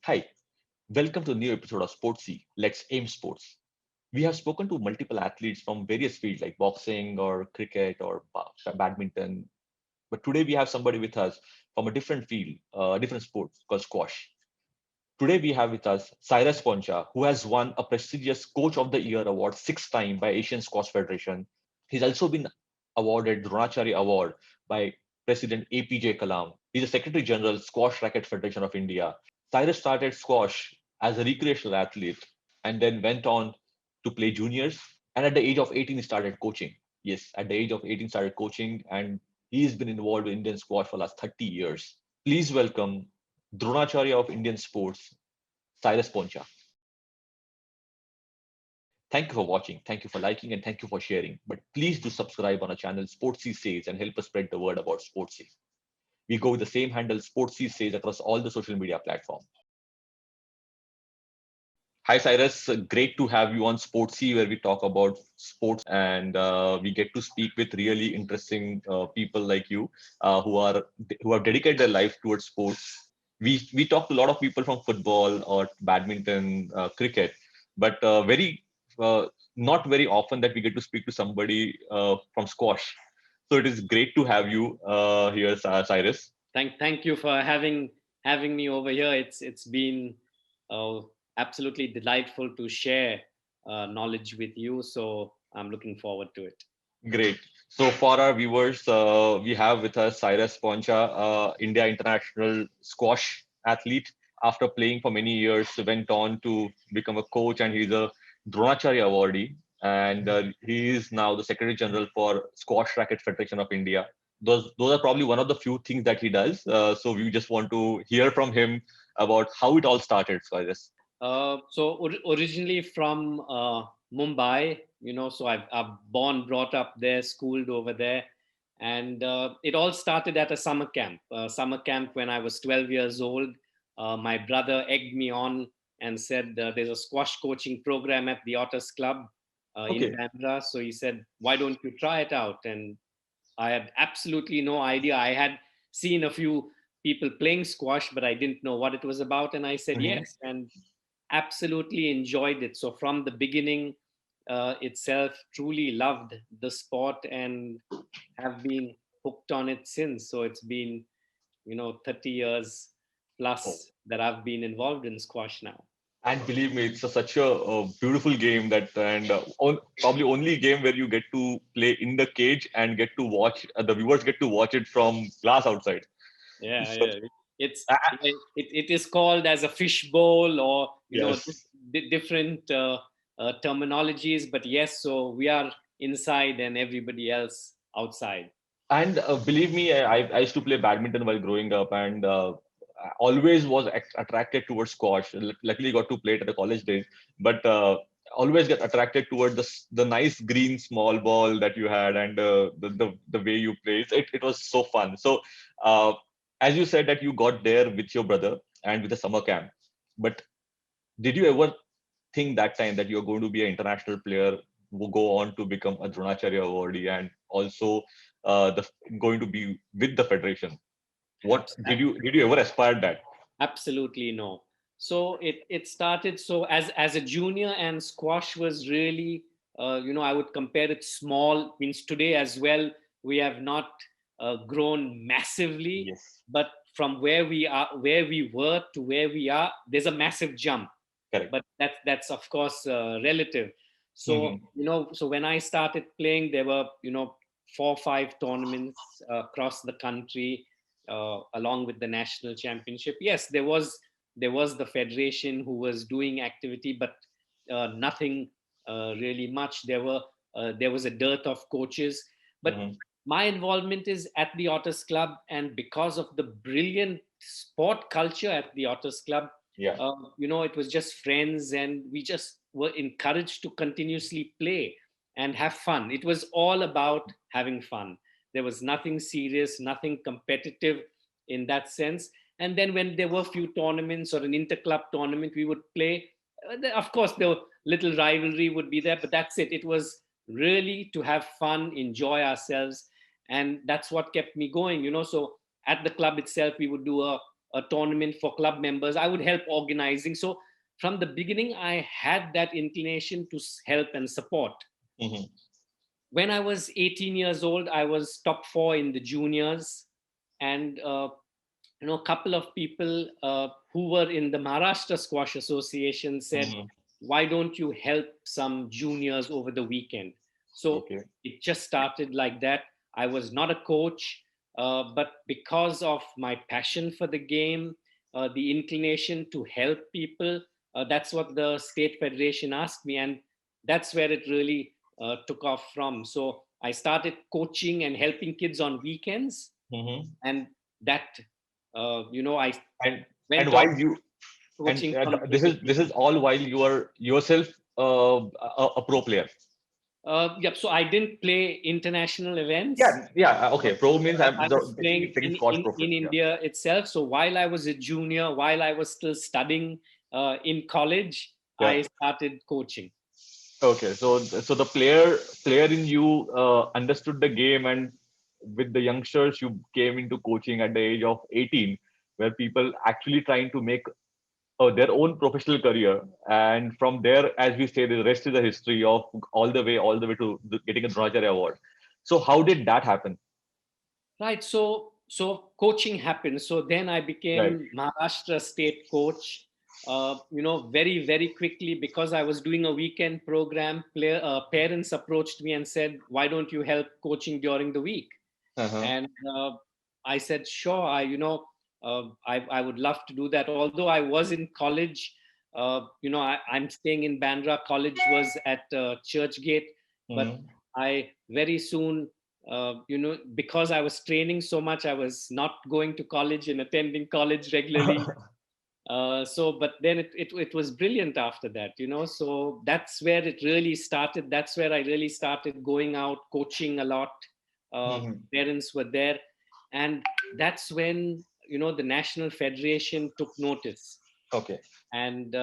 Hi, welcome to a new episode of Sportsy. Let's Aim Sports. We have spoken to multiple athletes from various fields like boxing or cricket or badminton. But today we have somebody with us from a different field, a different sport called squash. Today we have with us Cyrus Poncha, who has won a prestigious Coach of the Year award 6 times by Asian Squash Federation. He's also been awarded Dronacharya Award by President APJ Kalam. He's the Secretary General Squash Racket Federation of India. Cyrus started squash as a recreational athlete and then went on to play juniors. And at the age of 18, he started coaching. Yes, at the age of 18, started coaching, and he's been involved in Indian squash for the last 30 years. Please welcome Dronacharya of Indian sports, Cyrus Poncha. Thank you for watching, thank you for liking, and thank you for sharing. But please do subscribe on our channel Sportsy Says and help us spread the word about Sportsy. We go with the same handle Sportsy Says across all the social media platforms. Hi, Cyrus. Great to have you on Sportsy, where we talk about sports and we get to speak with really interesting people like you who have dedicated their life towards sports. We talk to a lot of people from football or badminton, cricket, but very not very often that we get to speak to somebody from squash. So it is great to have you here, Cyrus. Thank you for having me over here. It's been uh, absolutely delightful to share knowledge with you. So I'm looking forward to it. Great. So for our viewers, we have with us Cyrus Poncha, India international squash athlete. After playing for many years, went on to become a coach, and he's a Dronacharya awardee. And he is now the Secretary General for Squash Racket Federation of India. Those are probably one of the few things that he does. So we just want to hear from him about how it all started, Cyrus. Originally from Mumbai, so I've born, brought up there, schooled over there. And it all started at a summer camp when I was 12 years old. My brother egged me on and said, there's a squash coaching program at the Otters Club in Okay. Bandra. So he said, why don't you try it out? And I had absolutely no idea. I had seen a few people playing squash, but I didn't know what it was about. And I said Mhm. yes, and absolutely enjoyed it. So from the beginning itself, truly loved the sport and have been hooked on it since. So it's been, 30 years plus that I've been involved in squash now. And believe me, it's such a beautiful game that, and probably only game where you get to play in the cage and get to watch, the viewers get to watch it from glass outside. Yeah, So, yeah. It's uh, it is called as a fish bowl, or yes. different terminologies. But yes, so we are inside and everybody else outside. And believe me, I used to play badminton while growing up, and I always was attracted towards squash. Luckily, got to play it at the college days, but always get attracted toward the nice green small ball that you had, and the way you played. It was so fun. So, uh, as you said that you got there with your brother and with the summer camp, but did you ever think that time that you're going to be an international player who go on to become a Dronacharya awardee and also the going to be with the federation? What Abs- did you ever aspire that? Absolutely no. So it started, so as a junior, and squash was really, I would compare it small. Means today as well, we have not grown massively, Yes, but from where we were to where we are, there's a massive jump. correct. But that's of course relative. So Hmm. so when I started playing, there were 4 or 5 tournaments across the country, along with the national championship. Yes, there was the federation who was doing activity, but nothing really much. There was a dearth of coaches, but Hmm. my involvement is at the Otters Club, and because of the brilliant sport culture at the Otters Club, Yeah, it was just friends, and we just were encouraged to continuously play and have fun. It was all about having fun. There was nothing serious, nothing competitive in that sense. And then when there were few tournaments or an interclub tournament, we would play. Of course, the little rivalry would be there, but that's it. It was really to have fun, enjoy ourselves. And that's what kept me going, So at the club itself, we would do a tournament for club members. I would help organizing. So from the beginning, I had that inclination to help and support. Mhm. When I was 18 years old, I was top four in the juniors. And, a couple of people who were in the Maharashtra Squash Association said, Mhm. why don't you help some juniors over the weekend? So Okay. it just started like that. I was not a coach, but because of my passion for the game, the inclination to help people, that's what the state federation asked me. And that's where it really took off from. So I started coaching and helping kids on weekends. Mhm. And that, I And went on while you and coaching from there. this is all while you are yourself a pro player. Yep. So I didn't play international events. Yeah, yeah. Okay, pro means I I'm was basically playing taking Scotch in professional. Yeah. India itself. So while I was a junior, while I was still studying in college, Yeah. I started coaching. Okay, so the player in you understood the game, and with the youngsters, you came into coaching at the age of 18, where people actually trying to make their own professional career, and from there, as we say, the rest is the history of all the way to getting a Dronacharya award. So how did that happen? Right. So coaching happened. So then I Right. became Maharashtra state coach. Very very quickly, because I was doing a weekend program. Parents approached me and said, "Why don't you help coaching during the week?" Uh-huh. And I said, "Sure. I would love to do that." Although I was in college, I'm staying in Bandra. College was at Churchgate, but Mhm. I very soon, because I was training so much, I was not going to college and attending college regularly. But then it was brilliant after that, So that's where it really started. That's where I really started going out, coaching a lot. Mhm. Parents were there. And that's when, the National Federation took notice. Okay. And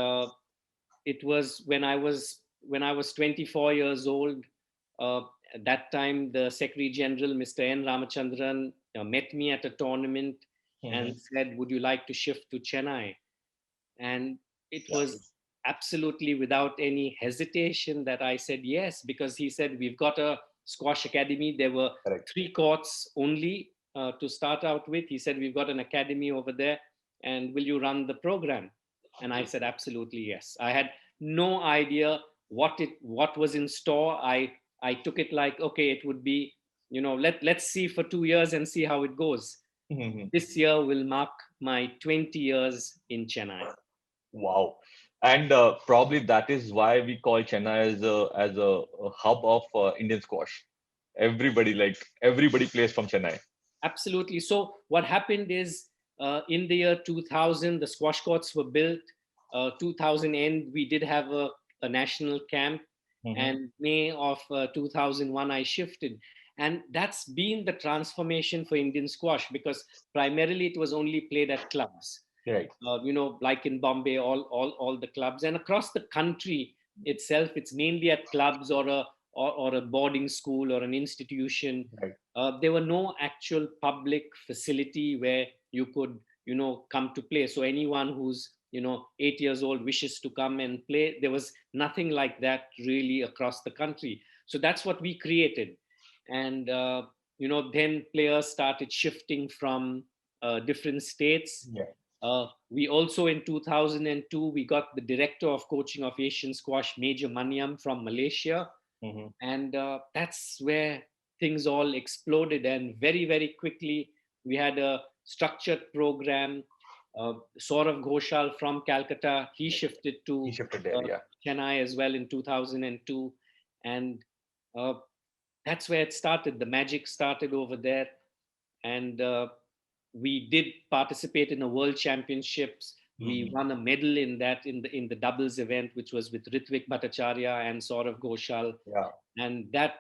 it was when I was 24 years old. Uh, at that time, the Secretary General, Mr. N. Ramachandran, met me at a tournament and Mhm. said, "Would you like to shift to Chennai?" And it Yeah. was absolutely without any hesitation that I said yes, because he said, "We've got a squash academy." There were Correct. 3 courts only to start out with. He said, "We've got an academy over there, and will you run the program?" And I said, "Absolutely yes." I had no idea what was in store. I took it like, okay, it would be, let's see for 2 years and see how it goes. Mhm. This year will mark my 20 years in Chennai. Wow. And probably that is why we call Chennai as a hub of Indian squash. Everybody plays from Chennai. Absolutely. So what happened is, in the year 2000, the squash courts were built. 2000 end, we did have a national camp, Hmm. and May of 2001, I shifted. And that's been the transformation for Indian squash, because primarily it was only played at clubs. Right. Like in Bombay, all the clubs, and across the country itself, it's mainly at clubs or a boarding school or an institution. Right. There were no actual public facility where you could, come to play. So anyone who's 8 years old wishes to come and play, there was nothing like that really across the country. So that's what we created. And then players started shifting from different states. Yeah. We also, in 2002, we got the director of coaching of Asian squash, Major Maniam, from Malaysia. Hmm. And that's where things all exploded. And very very quickly, we had a structured program. Saurav Ghoshal from Calcutta, he shifted He to shifted there. uh, Yeah. Chennai as well in 2002. And uh, that's where it started. The magic started over there. And we did participate in a world championships. We Hmm. won a medal in that, in the doubles event, which was with Ritvik Bhattacharya and Saurav Ghoshal. Yeah. And that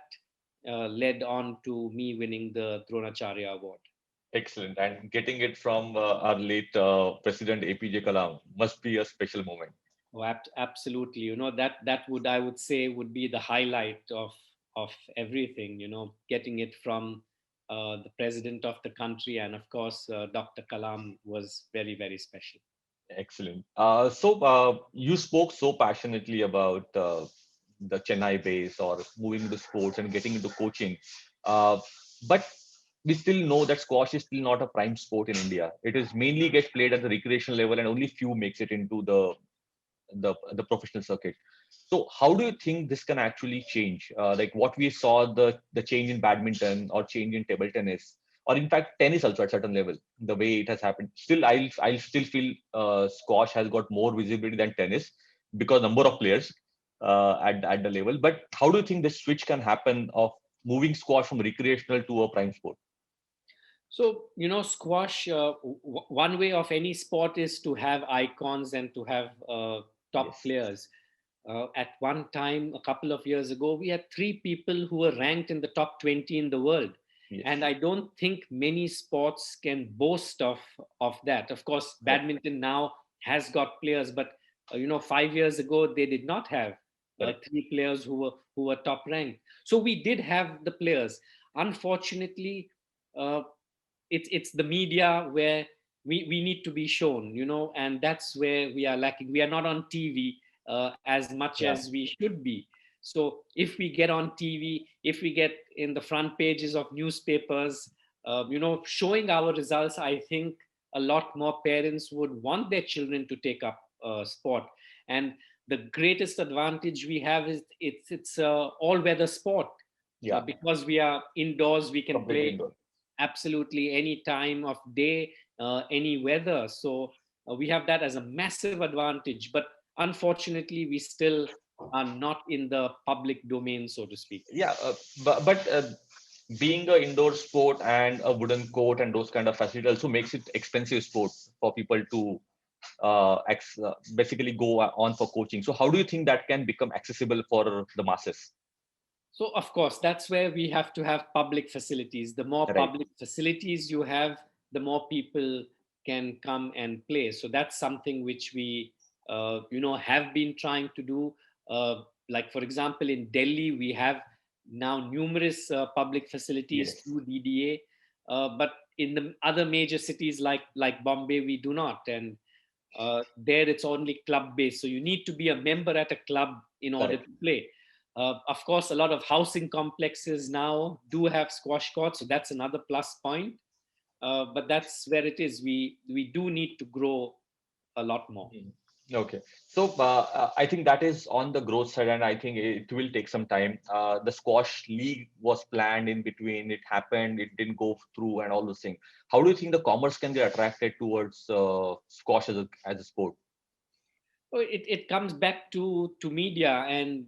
led on to me winning the Dronacharya award. Excellent. And getting it from our late President APJ Kalam must be a special moment. Oh, absolutely. That would, I would say, would be the highlight of of everything, getting it from the president of the country. And of course, Dr. Kalam was very, very special. Excellent. You spoke so passionately about the Chennai base or moving into sports and getting into coaching. But we still know that squash is still not a prime sport in India. It is mainly gets played at the recreational level, and only few makes it into the professional circuit. So how do you think this can actually change? Like what we saw the change in badminton or change in table tennis, or in fact tennis also at certain level, the way it has happened. Still, I'll still feel squash has got more visibility than tennis because number of players at the level. But how do you think this switch can happen of moving squash from recreational to a prime sport? So, squash, one way of any sport is to have icons and to have top Yes. players. At one time, a couple of years ago, we had three people who were ranked in the top 20 in the world. Yes. And I don't think many sports can boast of that. Of course, Correct. badminton now has got players, but 5 years ago they did not have Correct. three players who were top ranked. So we did have the players. Unfortunately, uh, it's the media where we need to be shown, and that's where we are lacking. We are not on TV as much Yeah. as we should be. So if we get on TV, if we get in the front pages of newspapers, showing our results, I think a lot more parents would want their children to take up sport. And the greatest advantage we have is it's all weather sport, Yeah. because we are indoors, we can Completely play indoor. absolutely any time of day, any weather. So we have that as a massive advantage. But unfortunately, we still are not in the public domain, so to speak. Yeah, but being a indoor sport and a wooden court and those kind of facilities also makes it expensive sport for people to basically go on for coaching. So how do you think that can become accessible for the masses? So, of course, that's where we have to have public facilities. The more Right. public facilities you have, the more people can come and play. So that's something which we, have been trying to do. Like, for example, in Delhi, we have now numerous public facilities Yes. through DDA, but in the other major cities like Bombay, we do not. And there, it's only club based. So you need to be a member at a club in order Correct. to play. Of course, a lot of housing complexes now do have squash courts, so that's another plus point. But that's where it is. We do need to grow a lot more. Mhm. Okay. So I think that is on the growth side, and I think it will take some time. The squash league was planned in between, it happened, it didn't go through, and all those things. How do you think the commerce can get attracted towards squash as a sport? So it comes back to media, and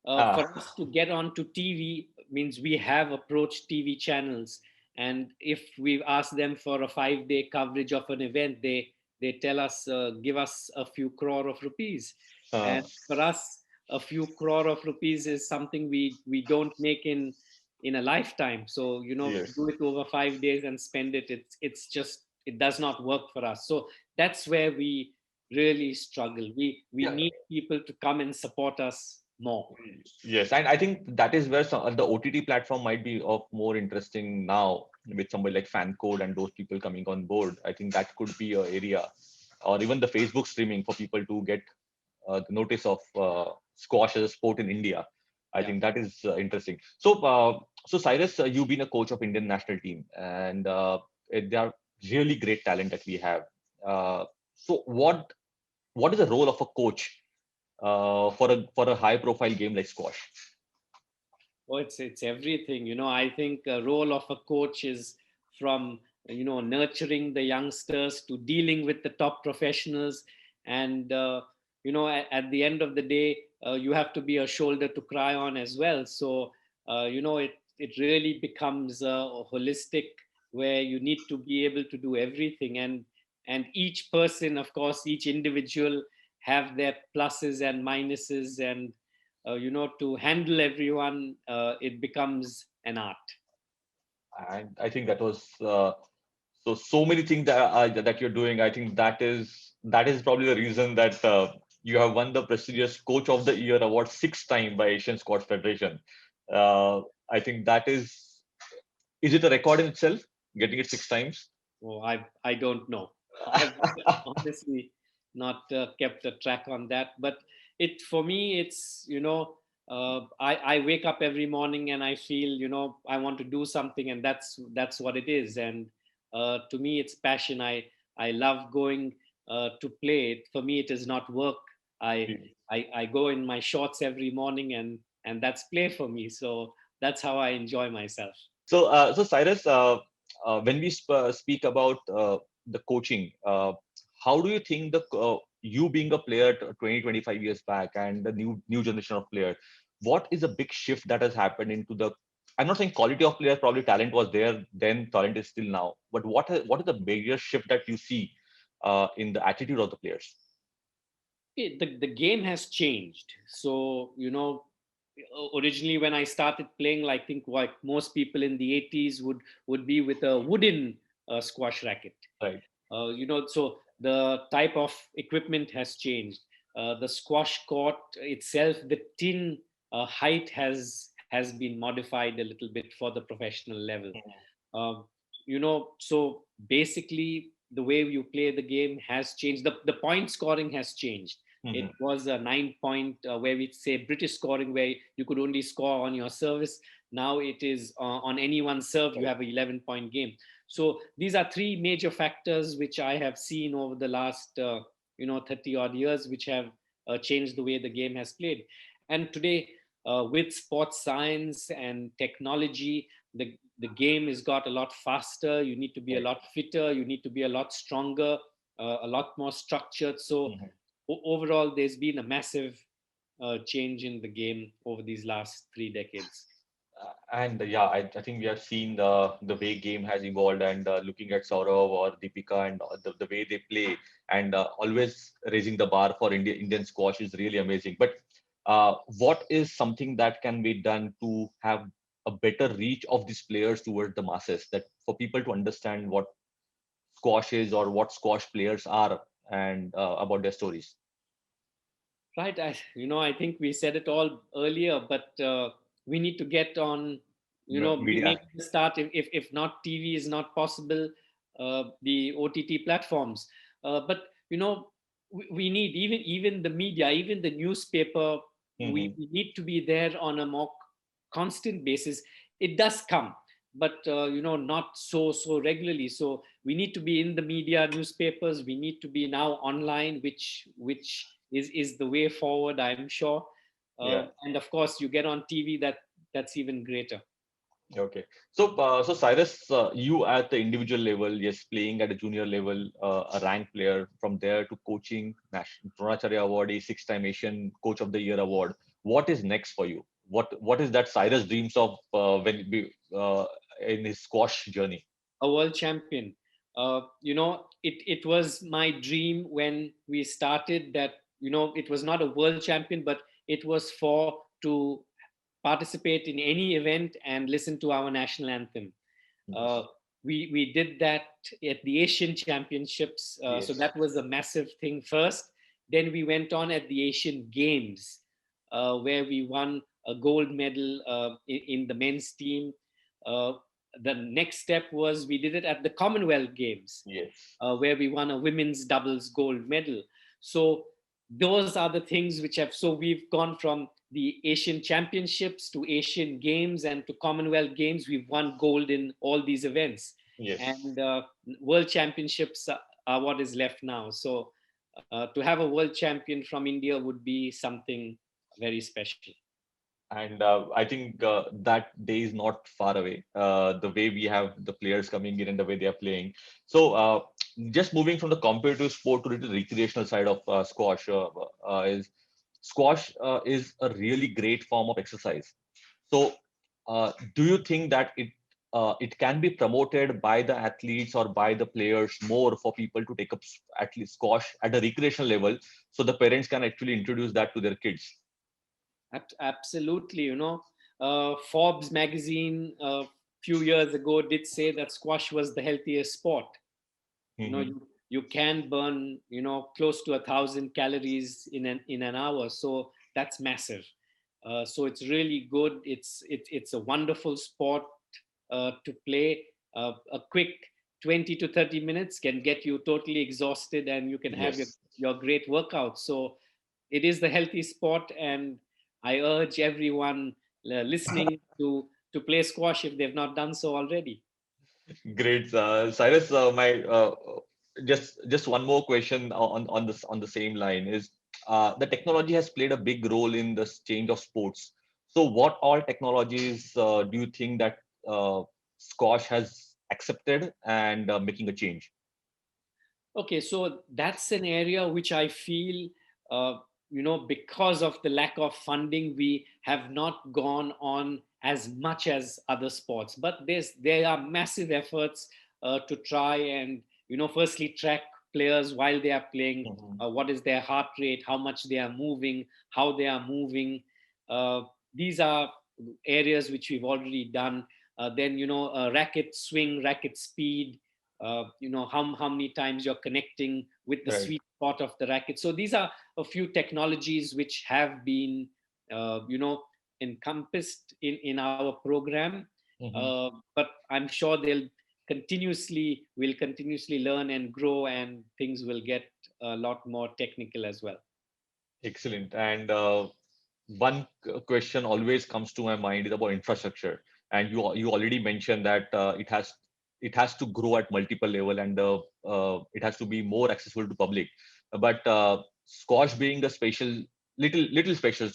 Ah, for us to get onto TV means we have approached TV channels, and if we ask them for a 5 day coverage of an event, they tell us, give us a few crore of rupees. uh, And for us, a few crore of rupees is something we don't make in a lifetime. So to yes. do it over 5 days and spend it, it's just, it does not work for us. So that's where we really struggle. We Yeah. need people to come and support us more. Yes, and I think that is where the OTT platform might be of more interesting now with somebody like FanCode and those people coming on board. I think that could be a area, or even the Facebook streaming for people to get the notice of squash as a sport in India. I Yeah. think that is interesting. So Cyrus, you've been a coach of Indian national team, and they are really great talent that we have. Uh, so what is the role of a coach for a high profile game like squash? Oh, it's everything. I think a role of a coach is from nurturing the youngsters to dealing with the top professionals, and at the end of the day, you have to be a shoulder to cry on as well. So it really becomes a holistic, where you need to be able to do everything, and each person, of course, each individual have their pluses and minuses, and to handle everyone, it becomes an art. And I think that was so many things that you're doing. I think that is probably the reason that you have won the prestigious Coach of the Year award 6 times by Asian Squash Federation. Uh, I think that is it a record in itself, getting it 6 times? Oh, I don't know. I've honestly not kept a track on that. But it for me, it's I wake up every morning and I feel I want to do something, and that's what it is. And to me, it's passion. I love going to play. For me, it is not work. I I go in my shorts every morning, and that's play for me. So that's how I enjoy myself. So Cyrus, when we speak about the coaching, how do you think you being a player 20, 25 years back and the new generation of players, what is a big shift that has happened into the? I'm not saying quality of players, probably talent was there then, talent is still now. But what is the major shift that you see in the attitude of the players? The game has changed. So, originally when I started playing, I think like most people in the 80s would be with a wooden squash racket. Right. So the type of equipment has changed. The squash court itself, the tin height has been modified a little bit for the professional level. Um, so basically the way you play the game has changed. The point scoring has changed. It Mhm. was a 9 point where we say British scoring, where you could only score on your service. Now it is on any one serve you have an 11-point game. So these are three major factors which I have seen over the last 30 odd years, which have changed the way the game has played. And today, with sports science and technology, the game has got a lot faster. You need to be a Right. lot fitter. You need to be a lot stronger, a lot more structured. So Mhm. overall, there's been a massive change in the game over these last 3 decades. And yeah, I think we have seen the way game has evolved, and looking at Saurav or Deepika and the way they play, and always raising the bar for Indian squash is really amazing. But what is something that can be done to have a better reach of these players towards the masses, that for people to understand what squash is or what squash players are, and about their stories? Right. I think we said it all earlier, but we need to get on, Media. maybe start if not TV is not possible, the OTT platforms. But, we need even the media, even the newspaper, Hmm. we need to be there on a more constant basis. It does come, but, not so regularly. So we need to be in the media, newspapers. We need to be now online, which is the way forward, I'm sure. Yeah. And of course, you get on TV. That's even greater. Okay. So Cyrus, you at the individual level, yes, playing at a junior level, a ranked player, from there to coaching, National Dronacharya Award, a 6-time Asian Coach of the Year award. What is next for you? What is that Cyrus dreams of in his squash journey? A world champion. It was my dream when we started that. It was not a world champion, but it was for to participate in any event and listen to our national anthem. Uh, Yes. we did that at the Asian Championships, so Yes. that was a massive thing first. Then we went on at the Asian Games, where we won a gold medal in the men's team. Uh, the next step was we did it at the Commonwealth Games, Yes. where we won a women's doubles gold medal. So those are the things which have. So we've gone from the Asian Championships to Asian Games and to Commonwealth Games. We've won gold in all these events, Yes. and World Championships are what is left now. So to have a world champion from India would be something very special. And I think that day is not far away. The way we have the players coming in and the way they are playing. So just moving from the competitive sport to the recreational side of squash, is squash is a really great form of exercise. So do you think that it can be promoted by the athletes or by the players more for people to take up at least squash at a recreational level, so the parents can actually introduce that to their kids? Absolutely. Forbes magazine a few years ago did say that squash was the healthiest sport. Hmm. You can burn close to 1,000 calories in an hour, so that's massive. So it's really good. It's a wonderful sport to play. A quick 20 to 30 minutes can get you totally exhausted, and you can have Yes. your great workout. So it is the healthy sport, and I urge everyone listening to play squash if they've not done so already. Great, Cyrus. My just one more question on the same line is the technology has played a big role in this change of sports. So, what all technologies do you think that squash has accepted and making a change? Okay, so that's an area which I feel, uh, because of the lack of funding, we have not gone on as much as other sports. But there are massive efforts to try and, firstly track players while they are playing. Mhm. What is their heart rate? How much they are moving? How they are moving? Uh, these are areas which we've already done. Then, racket swing, racket speed, how many times you're connecting with the Right. sweet spot of the racket. So these are a few technologies which have been uh, you know encompassed in our program, Mhm. but I'm sure will continuously learn and grow, and things will get a lot more technical as well. Excellent. And one question always comes to my mind is about infrastructure. And you already mentioned that it has to grow at multiple level, and it has to be more accessible to public. But squash being a little special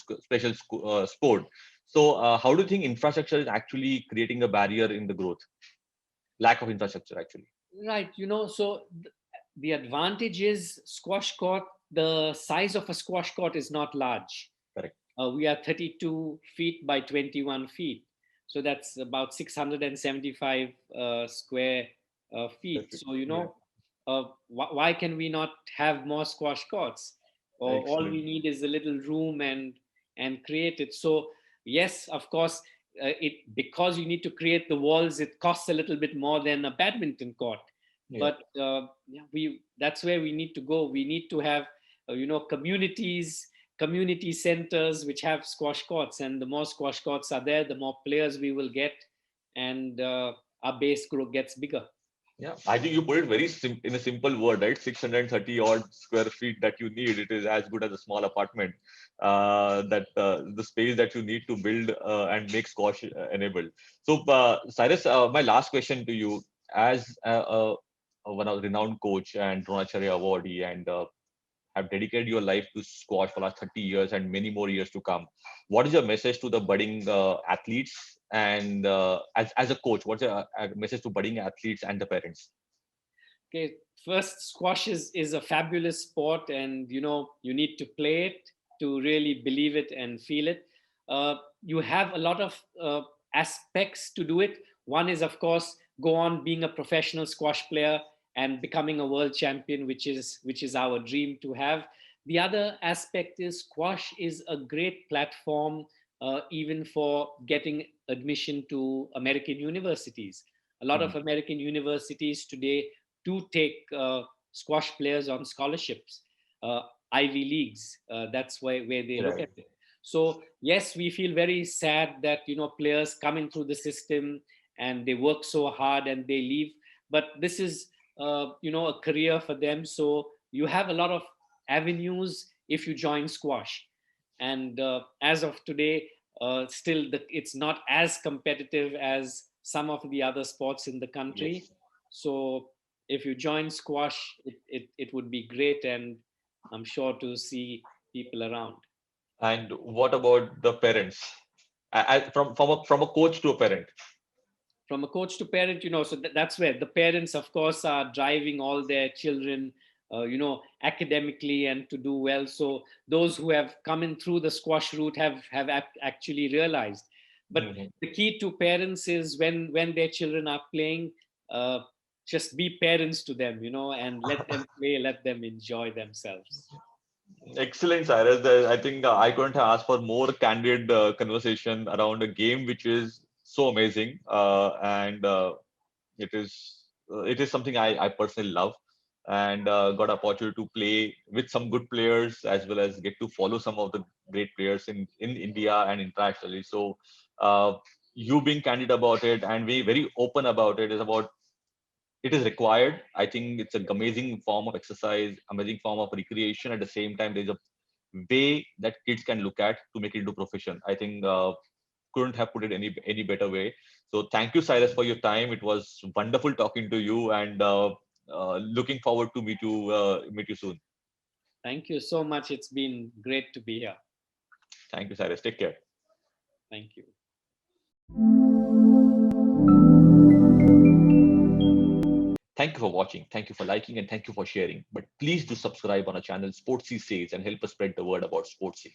sport. So how do you think infrastructure is actually creating a barrier in the growth? Lack of infrastructure, actually. Right, so the advantage is squash court. The size of a squash court is not large. Correct. We are 32 feet by 21 feet. So that's about 675 square feet. Perfect. So, Yeah. why can we not have more squash courts? Or all Excellent. we need is a little room and create it. So, yes, of course, because you need to create the walls, it costs a little bit more than a badminton court. Yeah. But yeah, that's where we need to go. We need to have community centers which have squash courts, and the more squash courts are there, the more players we will get, and our base group gets bigger. Yeah, I think you put it in a simple word, right? 630 odd square feet that you need. It is as good as a small apartment. That the space that you need to build and make squash enabled. So, Cyrus, my last question to you, as one of the renowned coach and Dronacharya awardee, and have dedicated your life to squash for last 30 years and many more years to come. What is your message to the budding athletes, and as a coach, what's your message to budding athletes and the parents? Okay, first, squash is a fabulous sport, and you need to play it to really believe it and feel it. You have a lot of aspects to do it. One is, of course, go on being a professional squash player and becoming a world champion, which is our dream to have. The other aspect is squash is a great platform, even for getting admission to American universities. A lot of Mhm. American universities today to take squash players on scholarships, uh, Ivy leagues. That's where they look Right. at it. So yes, we feel very sad that players coming through the system and they work so hard and they leave. But this is a career for them. So you have a lot of avenues if you join squash. And as of today, still it's not as competitive as some of the other sports in the country. Yes. So if you join squash, it would be great, and I'm sure to see people around. And what about the parents? From a coach to a parent. From a coach to parent, so that's where the parents, of course, are driving all their children, academically and to do well. So those who have come in through the squash route have actually realized. But Mhm. the key to parents is when their children are playing, uh, just be parents to them, and let them play, let them enjoy themselves. Excellent, Cyrus. I think I couldn't have asked for more candid conversation around a game which is so amazing, and it is something I personally love. and got opportunity to play with some good players as well as get to follow some of the great players in India and internationally. So you being candid about it and being very open about it is about it is required. I think it's an amazing form of exercise, amazing form of recreation. At the same time, there's a way that kids can look at to make it into profession. I think couldn't have put it any better way. So thank you, Cyrus, for your time. It was wonderful talking to you, and looking forward to meet you soon. Thank you so much. It's been great to be here. Thank you, Cyrus. Take care. Thank you. Thank you for watching. Thank you for liking, and thank you for sharing. But please do subscribe on our channel Sportsy Says and help us spread the word about Sportsy.